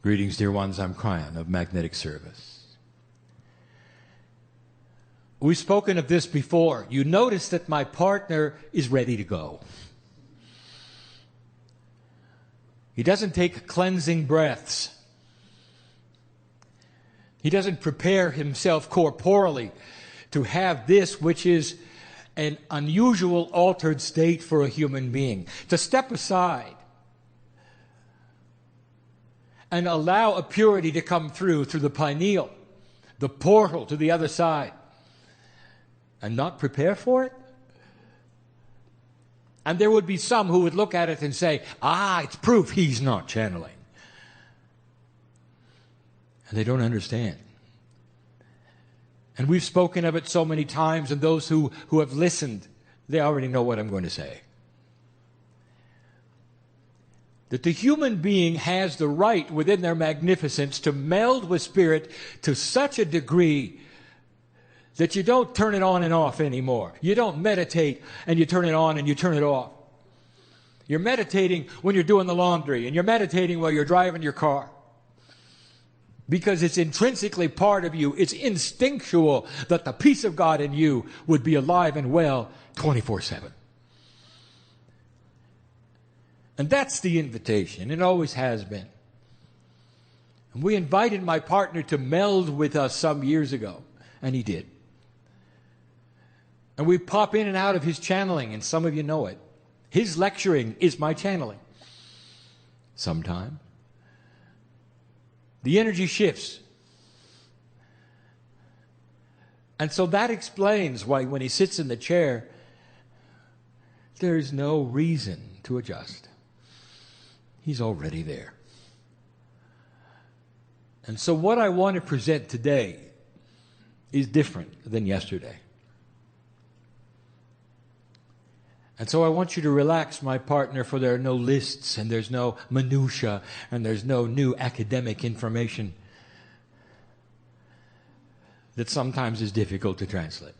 Greetings, dear ones. I'm Kryon of Magnetic Service. We've spoken of this before. You notice that my partner is ready to go. He doesn't take cleansing breaths. He doesn't prepare himself corporally to have this, which is an unusual altered state for a human being. To step aside and allow a purity to come through the pineal, the portal to the other side, and not prepare for it? And there would be some who would look at it and say, it's proof he's not channeling. And they don't understand. And we've spoken of it so many times, and those who have listened, they already know what I'm going to say. That the human being has the right within their magnificence to meld with spirit to such a degree that you don't turn it on and off anymore. You don't meditate and you turn it on and you turn it off. You're meditating when you're doing the laundry, and you're meditating while you're driving your car. Because it's intrinsically part of you. It's instinctual that the peace of God in you would be alive and well 24/7. And that's the invitation. It always has been. And we invited my partner to meld with us some years ago, and he did. And we pop in and out of his channeling, and some of you know it. His lecturing is my channeling. Sometime. The energy shifts. And so that explains why when he sits in the chair, there's no reason to adjust. He's already there. And so what I want to present today is different than yesterday. And so I want you to relax, my partner, for there are no lists, and there's no minutia, and there's no new academic information that sometimes is difficult to translate.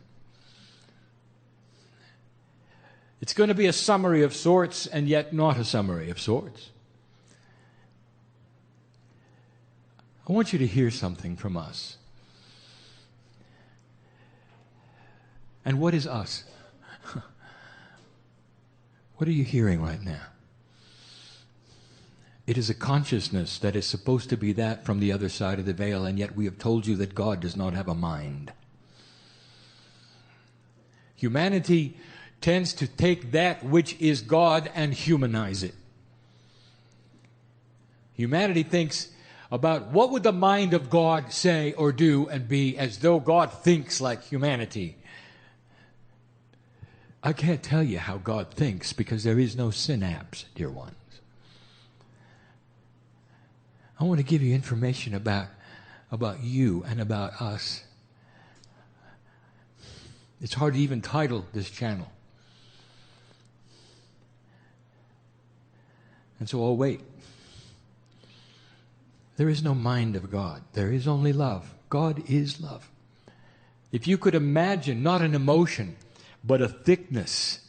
It's going to be a summary of sorts, and yet not a summary of sorts. I want you to hear something from us. And what is us? What are you hearing right now? It is a consciousness that is supposed to be that from the other side of the veil, and yet we have told you that God does not have a mind. Humanity tends to take that which is God and humanize it. Humanity thinks about what would the mind of God say or do and be, as though God thinks like humanity. I can't tell you how God thinks because there is no synapse, dear ones. I want to give you information about you and about us. It's hard to even title this channel. And so I'll wait. There is no mind of God. There is only love. God is love. If you could imagine not an emotion, but a thickness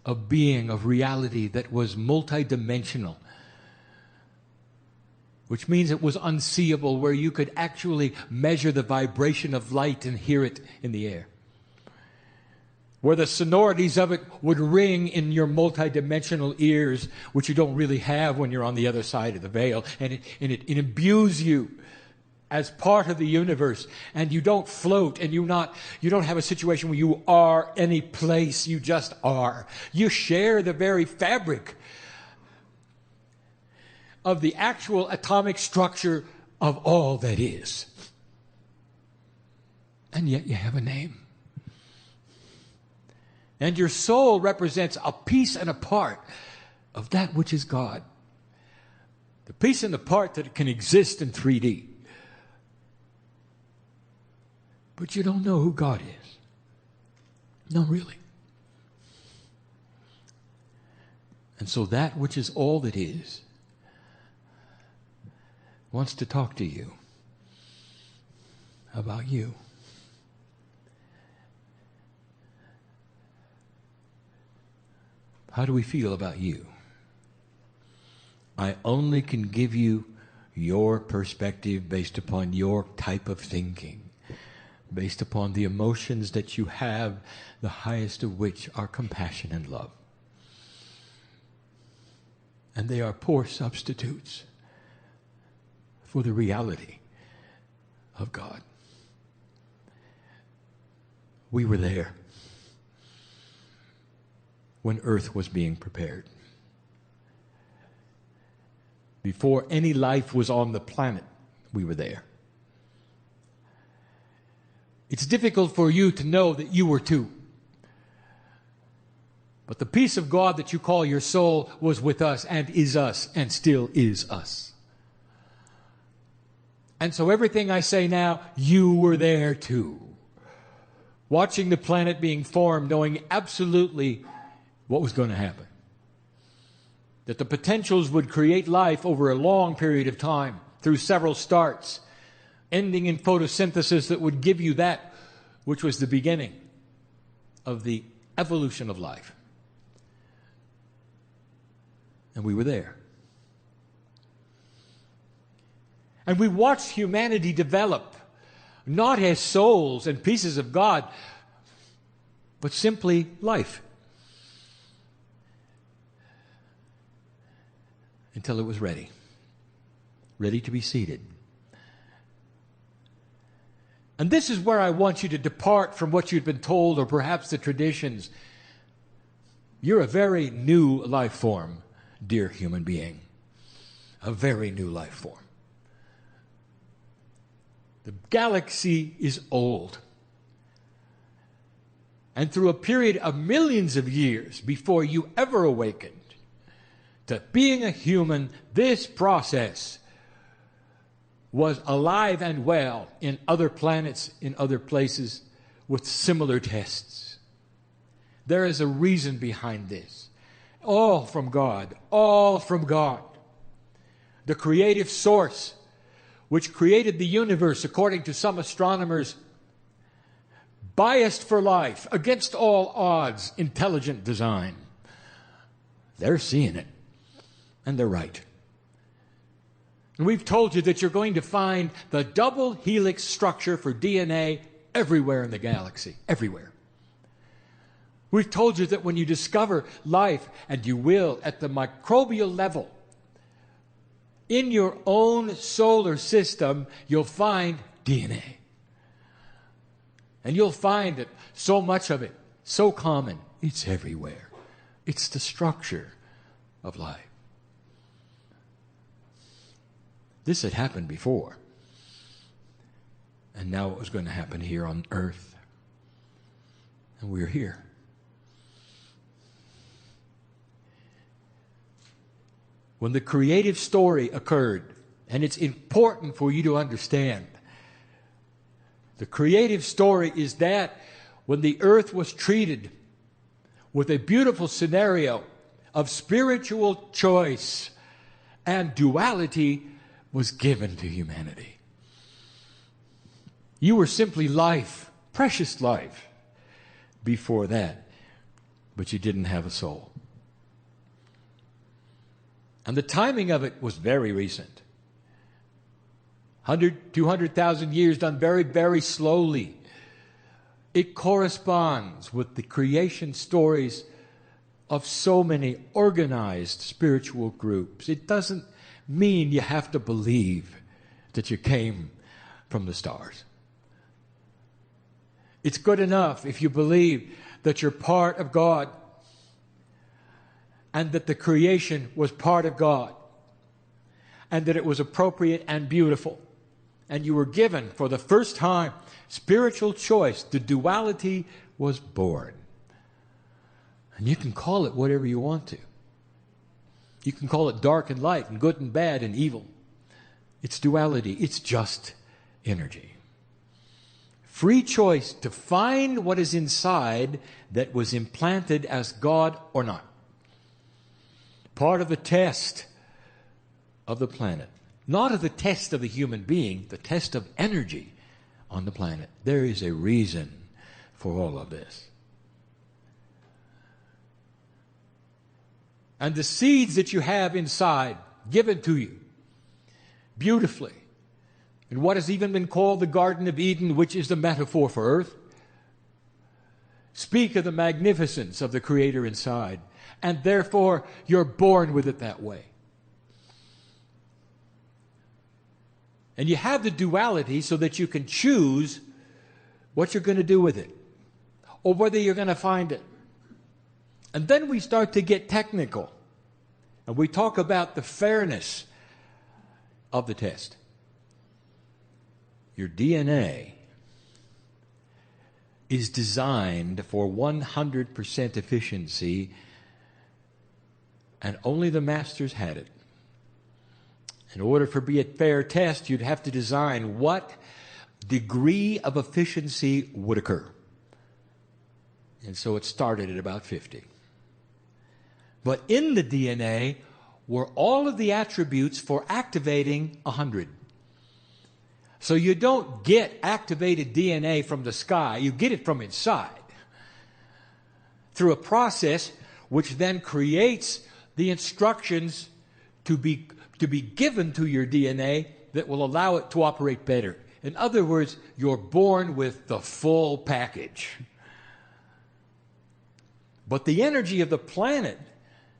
of being, of reality that was multidimensional, which means it was unseeable, where you could actually measure the vibration of light and hear it in the air, where the sonorities of it would ring in your multidimensional ears, which you don't really have when you're on the other side of the veil, and it imbues you as part of the universe, and you don't float, and you don't have a situation where you are any place, you just are. You share the very fabric of the actual atomic structure of all that is. And yet you have a name. And your soul represents a piece and a part of that which is God. The piece and the part that can exist in 3D. But you don't know who God is. No, really. And so that which is all that is wants to talk to you about you. How do we feel about you? I only can give you your perspective, based upon your type of thinking, based upon the emotions that you have, the highest of which are compassion and love. And they are poor substitutes for the reality of God. We were there when earth was being prepared. Before any life was on the planet, we were there. It's difficult for you to know that you were too. But the peace of God that you call your soul was with us and is us and still is us. And so everything I say now, you were there too. Watching the planet being formed, knowing absolutely what was going to happen. That the potentials would create life over a long period of time through several starts, ending in photosynthesis that would give you that which was the beginning of the evolution of life. And we were there. And we watched humanity develop, not as souls and pieces of God, but simply life. Until it was ready to be seeded. And this is where I want you to depart from what you've been told or perhaps the traditions. You're a very new life form, dear human being. A very new life form. The galaxy is old. And through a period of millions of years before you ever awakened to being a human, this process was alive and well in other planets, in other places, with similar tests. There is a reason behind this. All from God. All from God. The creative source, which created the universe, according to some astronomers, biased for life, against all odds, intelligent design. They're seeing it. And they're right. And we've told you that you're going to find the double helix structure for DNA everywhere in the galaxy. Everywhere. We've told you that when you discover life, and you will at the microbial level, in your own solar system, you'll find DNA. And you'll find that so much of it, so common, it's everywhere. It's the structure of life. This had happened before. And now it was going to happen here on earth. And we're here. When the creative story occurred, and it's important for you to understand, the creative story is that when the earth was treated with a beautiful scenario of spiritual choice and duality was given to humanity. You were simply life, precious life, before that, but you didn't have a soul. And the timing of it was very recent. 100, 200,000 years done very, very slowly. It corresponds with the creation stories of so many organized spiritual groups. It doesn't mean you have to believe that you came from the stars. It's good enough if you believe that you're part of God and that the creation was part of God and that it was appropriate and beautiful. And you were given for the first time spiritual choice. The duality was born. And you can call it whatever you want to. You can call it dark and light and good and bad and evil. It's duality. It's just energy. Free choice to find what is inside that was implanted as God or not. Part of the test of the planet. Not of the test of the human being, the test of energy on the planet. There is a reason for all of this. And the seeds that you have inside, given to you, beautifully in what has even been called the Garden of Eden, which is the metaphor for earth. Speak of the magnificence of the Creator inside, and therefore you're born with it that way. And you have the duality so that you can choose what you're going to do with it, or whether you're going to find it. And then we start to get technical, and we talk about the fairness of the test. Your DNA is designed for 100% efficiency, and only the masters had it. In order for it to be a fair test, you'd have to design what degree of efficiency would occur. And so it started at about 50. But in the DNA were all of the attributes for activating 100. So you don't get activated DNA from the sky, you get it from inside through a process which then creates the instructions to be given to your DNA that will allow it to operate better. In other words, you're born with the full package. But the energy of the planet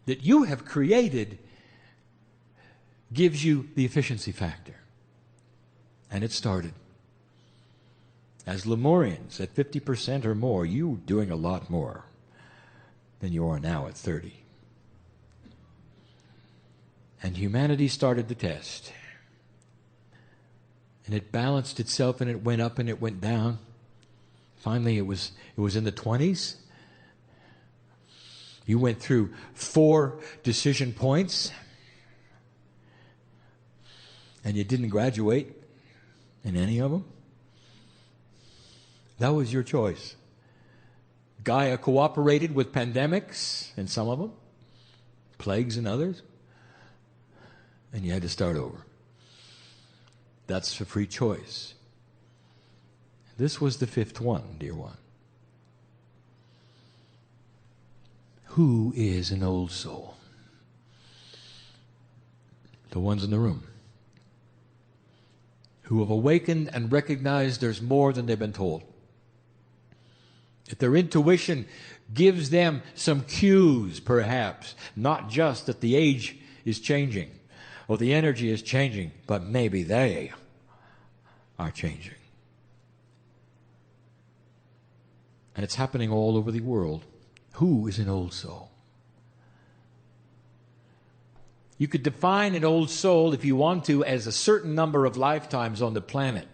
that you have created gives you the efficiency factor. And it started. As Lemurians, at 50% or more, you were doing a lot more than you are now at 30. And humanity started the test. And it balanced itself, and it went up and it went down. Finally, it was in the 20s. You went through 4 decision points, and you didn't graduate in any of them. That was your choice. Gaia cooperated with pandemics in some of them, plagues in others, and you had to start over. That's a free choice. This was the 5th one, dear one. Who is an old soul? The ones in the room who have awakened and recognized there's more than they've been told. That their intuition gives them some cues, perhaps, not just that the age is changing or the energy is changing, but maybe they are changing. And it's happening all over the world. Who is an old soul? You could define an old soul, if you want to, as a certain number of lifetimes on the planet.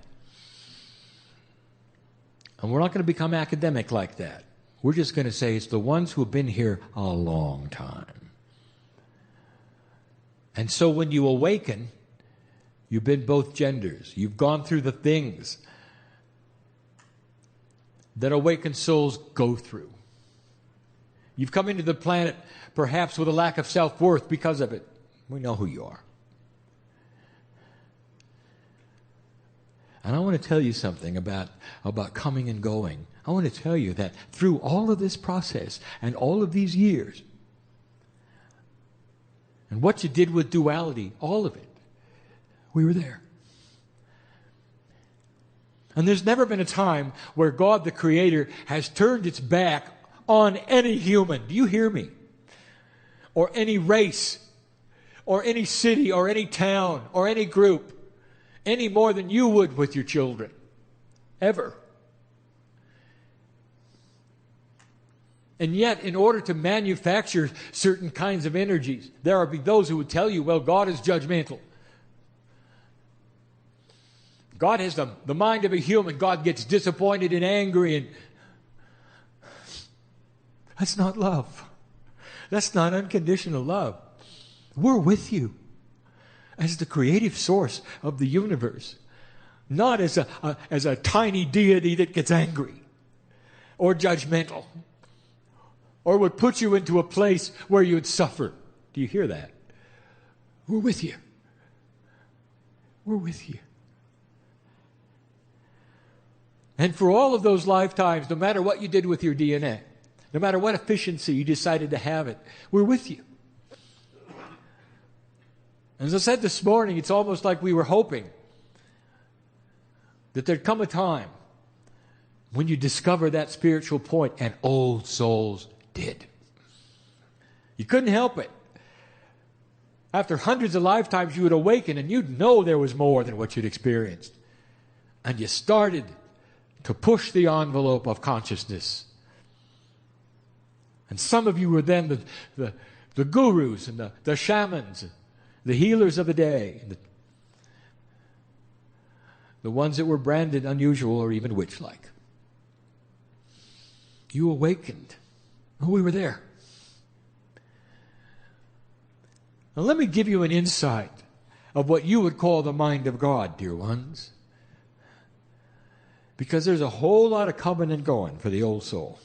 And we're not going to become academic like that. We're just going to say it's the ones who have been here a long time. And so when you awaken, you've been both genders. You've gone through the things that awakened souls go through. You've come into the planet perhaps with a lack of self-worth because of it. We know who you are. And I want to tell you something about coming and going. I want to tell you that through all of this process and all of these years, and what you did with duality, all of it, we were there. And there's never been a time where God the Creator has turned its back on any human. Do you hear me? Or any race, or any city, or any town, or any group, any more than you would with your children. Ever. And yet, in order to manufacture certain kinds of energies, there will be those who would tell you, well, God is judgmental. God has the mind of a human. God gets disappointed and angry. And that's not love. That's not unconditional love. We're with you as the creative source of the universe, not as a tiny deity that gets angry or judgmental or would put you into a place where you'd suffer. Do you hear that? We're with you. We're with you. And for all of those lifetimes, no matter what you did with your DNA, no matter what efficiency you decided to have it, we're with you. As I said this morning, it's almost like we were hoping that there'd come a time when you discover that spiritual point, and old souls did. You couldn't help it. After hundreds of lifetimes, you would awaken and you'd know there was more than what you'd experienced. And you started to push the envelope of consciousness. And some of you were then the gurus and the shamans, the healers of the day, the ones that were branded unusual or even witch-like. You awakened. Oh, we were there. Now let me give you an insight of what you would call the mind of God, dear ones. Because there's a whole lot of coming and going for the old soul.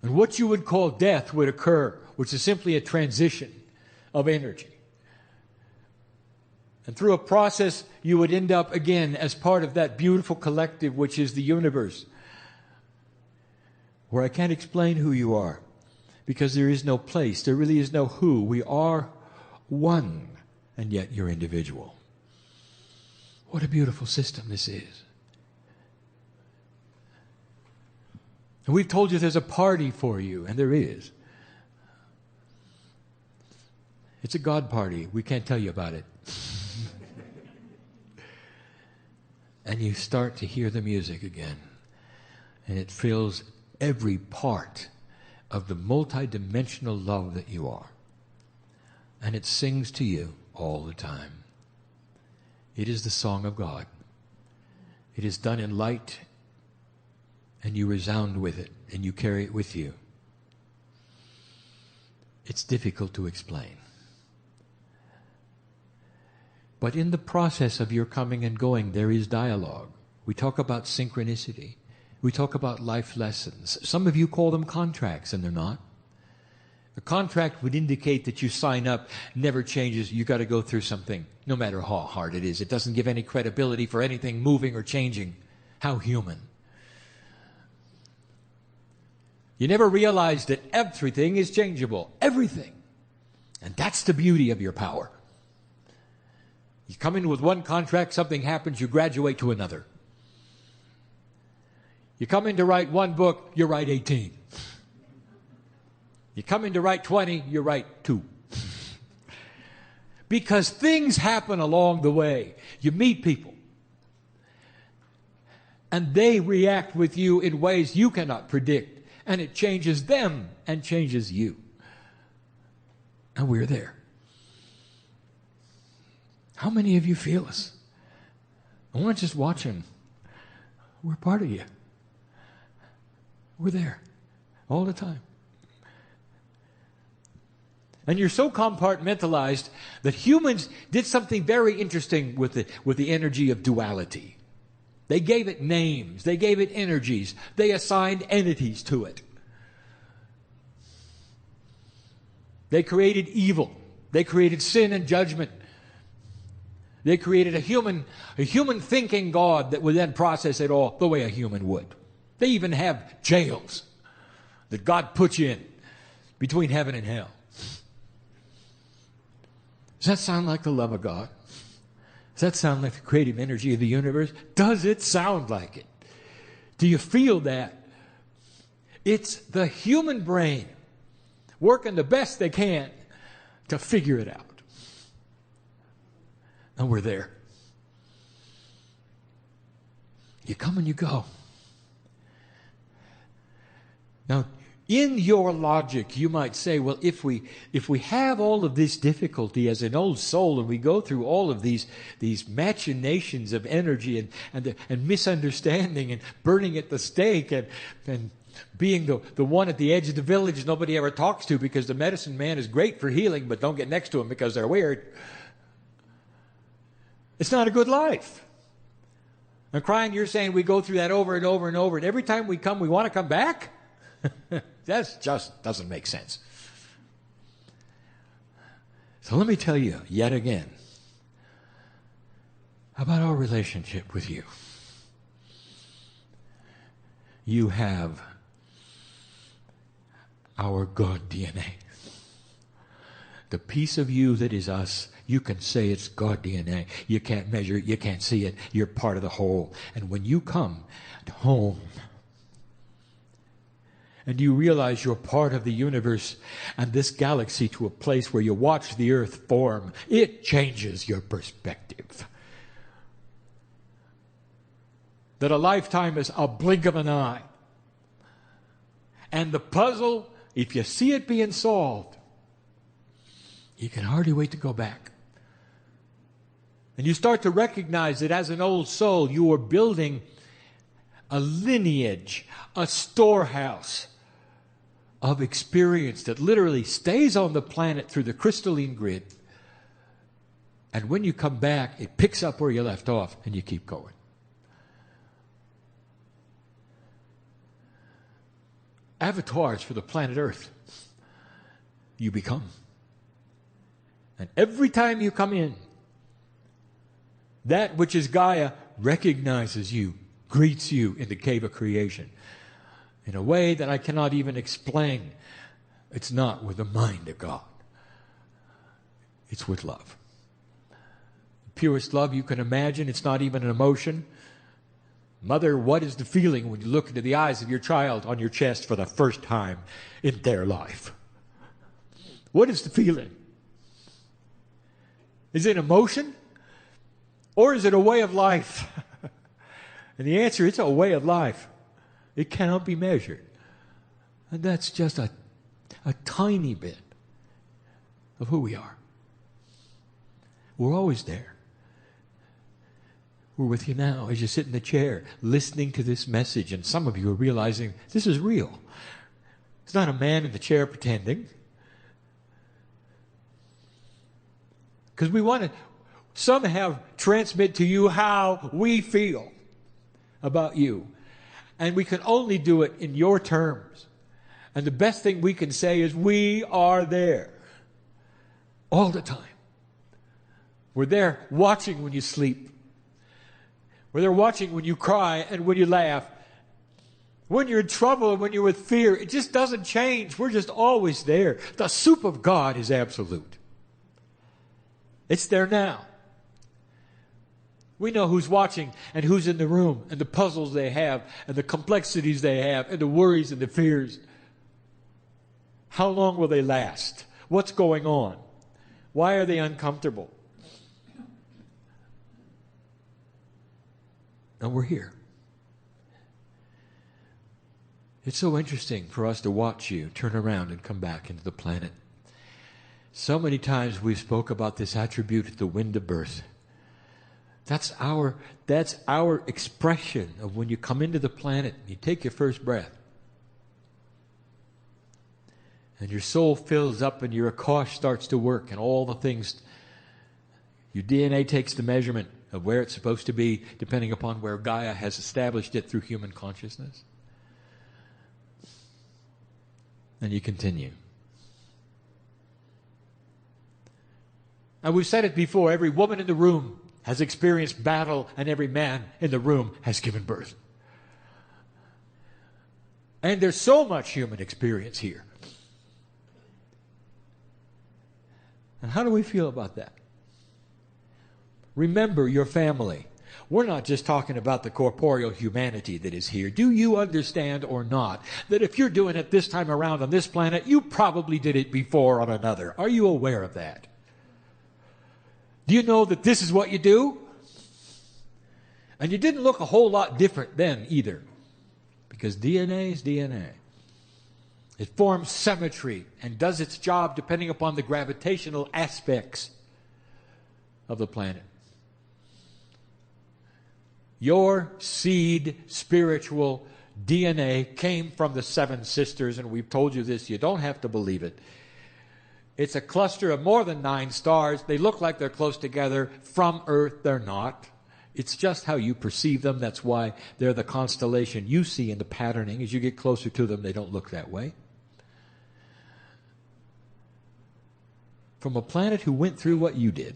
And what you would call death would occur, which is simply a transition of energy. And through a process, you would end up again as part of that beautiful collective which is the universe, where I can't explain who you are, because there is no place, there really is no who. We are one, and yet you're individual. What a beautiful system this is. And we've told you there's a party for you, and there is. It's a God party. We can't tell you about it. And you start to hear the music again. And it fills every part of the multidimensional love that you are. And it sings to you all the time. It is the song of God. It is done in light, and you resound with it, and you carry it with you. It's difficult to explain. But in the process of your coming and going, there is dialogue. We talk about synchronicity. We talk about life lessons. Some of you call them contracts, and they're not. The contract would indicate that you sign up, never changes. You got to go through something, no matter how hard it is. It doesn't give any credibility for anything moving or changing. How human. You never realize that everything is changeable. Everything. And that's the beauty of your power. You come in with one contract, something happens, you graduate to another. You come in to write one book, you write 18. You come in to write 20, you write 2. Because things happen along the way. You meet people. And they react with you in ways you cannot predict. And it changes them and changes you. And we're there. How many of you feel us? I want to just watch him. We're part of you. We're there all the time. And you're so compartmentalized that humans did something very interesting with the energy of duality. They gave it names. They gave it energies. They assigned entities to it. They created evil. They created sin and judgment. They created a human thinking God that would then process it all the way a human would. They even have jails that God puts you in between heaven and hell. Does that sound like the love of God? Does that sound like the creative energy of the universe? Does it sound like it? Do you feel that? It's the human brain working the best they can to figure it out. And we're there. You come and you go. Now, in your logic, you might say, well, if we have all of this difficulty as an old soul, and we go through all of these machinations of energy and misunderstanding and burning at the stake and being the one at the edge of the village nobody ever talks to because the medicine man is great for healing, but don't get next to him because they're weird. It's not a good life. And crying, you're saying we go through that over and over and over, and every time we come, we want to come back? That just doesn't make sense. So let me tell you yet again about our relationship with you. You have our God DNA. the piece of you that is us, you can say it's God DNA. You can't measure it. You can't see it. You're part of the whole. And when you come home and you realize you're part of the universe and this galaxy to a place where you watch the earth form, it changes your perspective. That a lifetime is a blink of an eye. And the puzzle, if you see it being solved, you can hardly wait to go back. And you start to recognize that as an old soul, you are building a lineage, a storehouse of experience that literally stays on the planet through the crystalline grid. And when you come back, it picks up where you left off and you keep going. Avatars for the planet Earth. You become. And every time you come in, that which is Gaia recognizes you, greets you in the cave of creation in a way that I cannot even explain. It's not with the mind of God. It's with love. The purest love you can imagine. It's not even an emotion. Mother, what is the feeling when you look into the eyes of your child on your chest for the first time in their life? What is the feeling? Is it emotion? Or is it a way of life? And the answer, it's a way of life. It cannot be measured. And that's just a tiny bit of who we are. We're always there. We're with you now as you sit in the chair listening to this message. And some of you are realizing this is real. It's not a man in the chair pretending. Because we want to somehow transmit to you how we feel about you. And we can only do it in your terms. And the best thing we can say is we are there all the time. We're there watching when you sleep. We're there watching when you cry and when you laugh. When you're in trouble and when you're with fear, it just doesn't change. We're just always there. The soup of God is absolute. It's there now. We know who's watching and who's in the room and the puzzles they have and the complexities they have and the worries and the fears. How long will they last? What's going on? Why are they uncomfortable? And we're here. It's so interesting for us to watch you turn around and come back into the planet. So many times we spoke about this attribute, the wind of birth. That's our expression of when you come into the planet and you take your first breath. And your soul fills up and your Akash starts to work and all the things. Your DNA takes the measurement of where it's supposed to be depending upon where Gaia has established it through human consciousness. And you continue. And we've said it before, every woman in the room has experienced battle and every man in the room has given birth. And there's so much human experience here. And how do we feel about that? Remember your family. We're not just talking about the corporeal humanity that is here. Do you understand or not that if you're doing it this time around on this planet, you probably did it before on another? Are you aware of that? Do you know that this is what you do? And you didn't look a whole lot different then either. Because DNA is DNA. It forms symmetry and does its job depending upon the gravitational aspects of the planet. Your seed spiritual DNA came from the seven sisters, and we've told you this. You don't have to believe it. It's a cluster of more than 9 stars. They look like they're close together. From Earth, they're not. It's just how you perceive them. That's why they're the constellation you see in the patterning. As you get closer to them, they don't look that way. From a planet who went through what you did.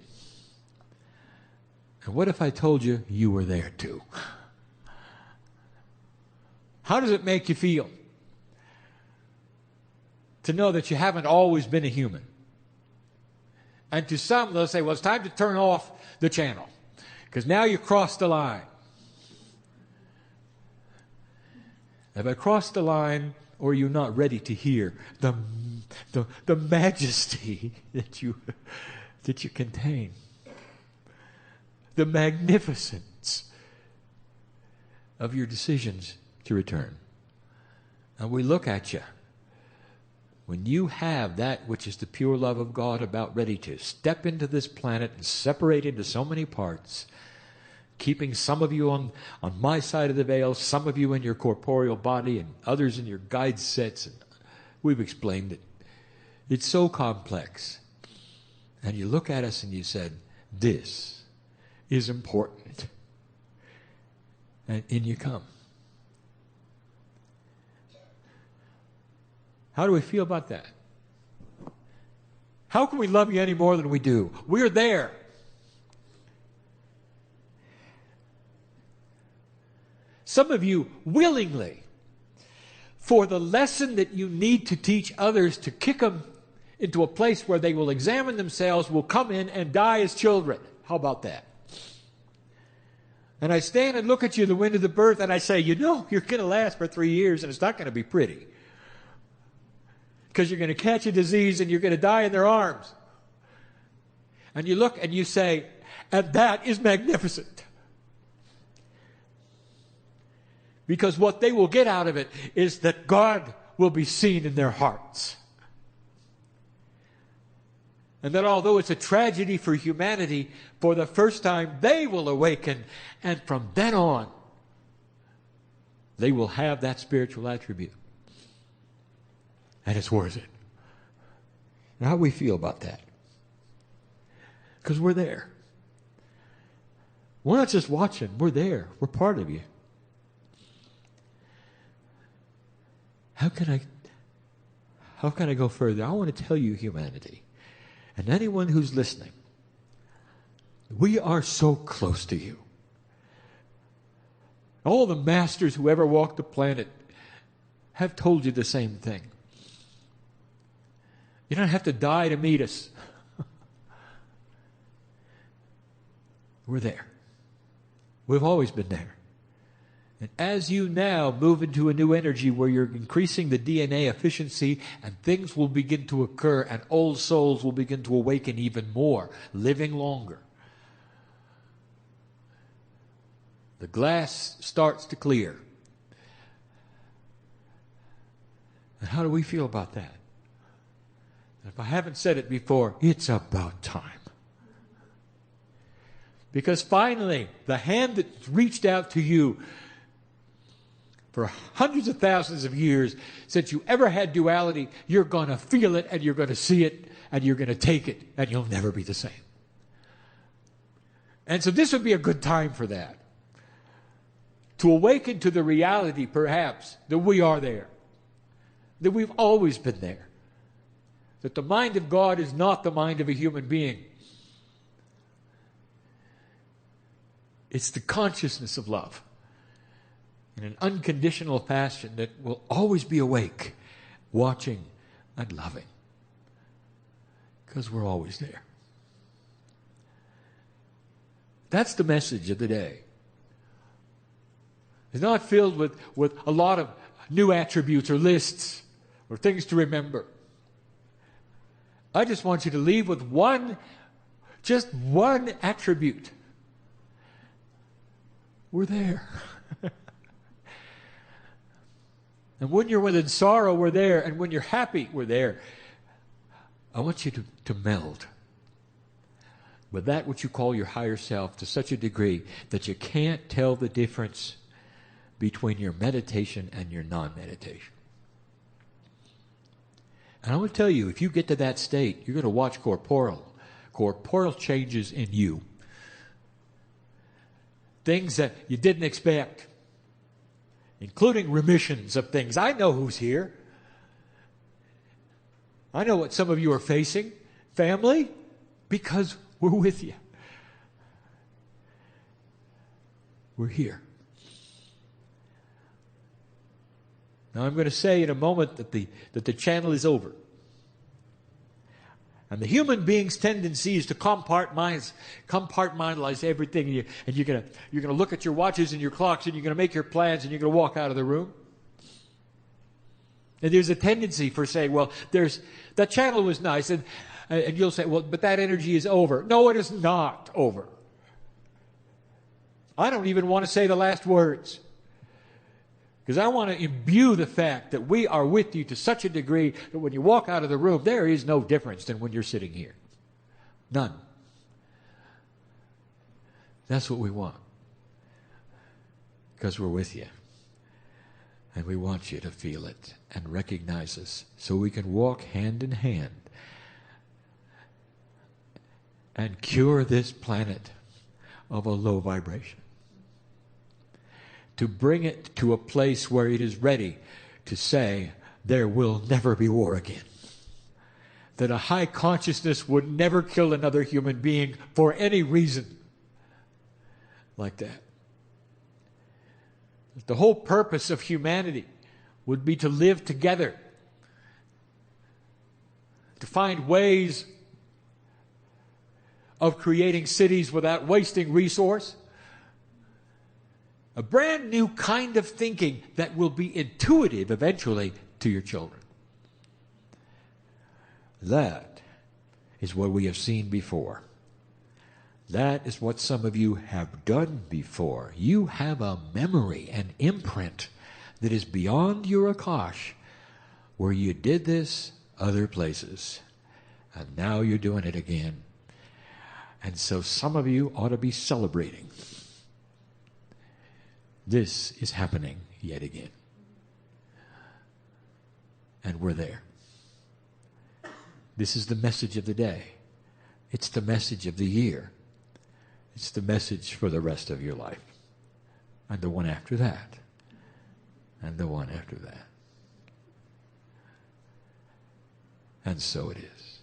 And what if I told you you were there too? How does it make you feel to know that you haven't always been a human? And to some, they'll say, well, it's time to turn off the channel because now you crossed the line. Have I crossed the line, or are you not ready to hear the majesty that you contain? The magnificence of your decisions to return. And we look at you. When you have that which is the pure love of God about ready to step into this planet and separate into so many parts, keeping some of you on my side of the veil, some of you in your corporeal body, and others in your guide sets. And we've explained it. It's so complex. And you look at us and you said, this is important. And in you come. How do we feel about that? How can we love you any more than we do? We're there. Some of you willingly, for the lesson that you need to teach others to kick them into a place where they will examine themselves, will come in and die as children. How about that? And I stand and look at you the wind of the birth and I say, you know, you're going to last for 3 years and it's not going to be pretty. Because you're going to catch a disease and you're going to die in their arms. And you look and you say, and that is magnificent. Because what they will get out of it is that God will be seen in their hearts. And that although it's a tragedy for humanity, for the first time they will awaken. And from then on, they will have that spiritual attribute. And it's worth it. And how do we feel about that? Because we're there. We're not just watching. We're there. We're part of you. How can I go further? I want to tell you, humanity, and anyone who's listening, we are so close to you. All the masters who ever walked the planet have told you the same thing. You don't have to die to meet us. We're there. We've always been there. And as you now move into a new energy where you're increasing the DNA efficiency and things will begin to occur and old souls will begin to awaken even more, living longer, the glass starts to clear. And how do we feel about that? If I haven't said it before, it's about time. Because finally, the hand that reached out to you for hundreds of thousands of years, since you ever had duality, you're going to feel it and you're going to see it and you're going to take it and you'll never be the same. And so this would be a good time for that. To awaken to the reality, perhaps, that we are there. That we've always been there. That the mind of God is not the mind of a human being. It's the consciousness of love in an unconditional fashion that will always be awake, watching and loving. Because we're always there. That's the message of the day. It's not filled with a lot of new attributes or lists or things to remember. I just want you to leave with just one attribute. We're there. And when you're within sorrow, we're there. And when you're happy, we're there. I want you to meld with that which you call your higher self to such a degree that you can't tell the difference between your meditation and your non-meditation. And I want to tell you, if you get to that state, you're going to watch corporeal changes in you. Things that you didn't expect, including remissions of things. I know who's here. I know what some of you are facing. Family, because we're with you. We're here. Now I'm going to say in a moment that the channel is over. And the human being's tendency is to compartmentalize everything. And you're going to look at your watches and your clocks, and you're going to make your plans, and you're going to walk out of the room. And there's a tendency for saying, well, that channel was nice. And you'll say, well, but that energy is over. No, it is not over. I don't even want to say the last words. Because I want to imbue the fact that we are with you to such a degree that when you walk out of the room, there is no difference than when you're sitting here. None. That's what we want. Because we're with you. And we want you to feel it and recognize us so we can walk hand in hand and cure this planet of a low vibration. To bring it to a place where it is ready to say, there will never be war again. That a high consciousness would never kill another human being for any reason like that. The whole purpose of humanity would be to live together, to find ways of creating cities without wasting resource. A brand new kind of thinking that will be intuitive eventually to your children. That is what we have seen before. That is what some of you have done before. You have a memory, an imprint that is beyond your akash, where you did this other places. And now you're doing it again. And so some of you ought to be celebrating. This is happening yet again. And we're there. This is the message of the day. It's the message of the year. It's the message for the rest of your life. And the one after that. And the one after that. And so it is.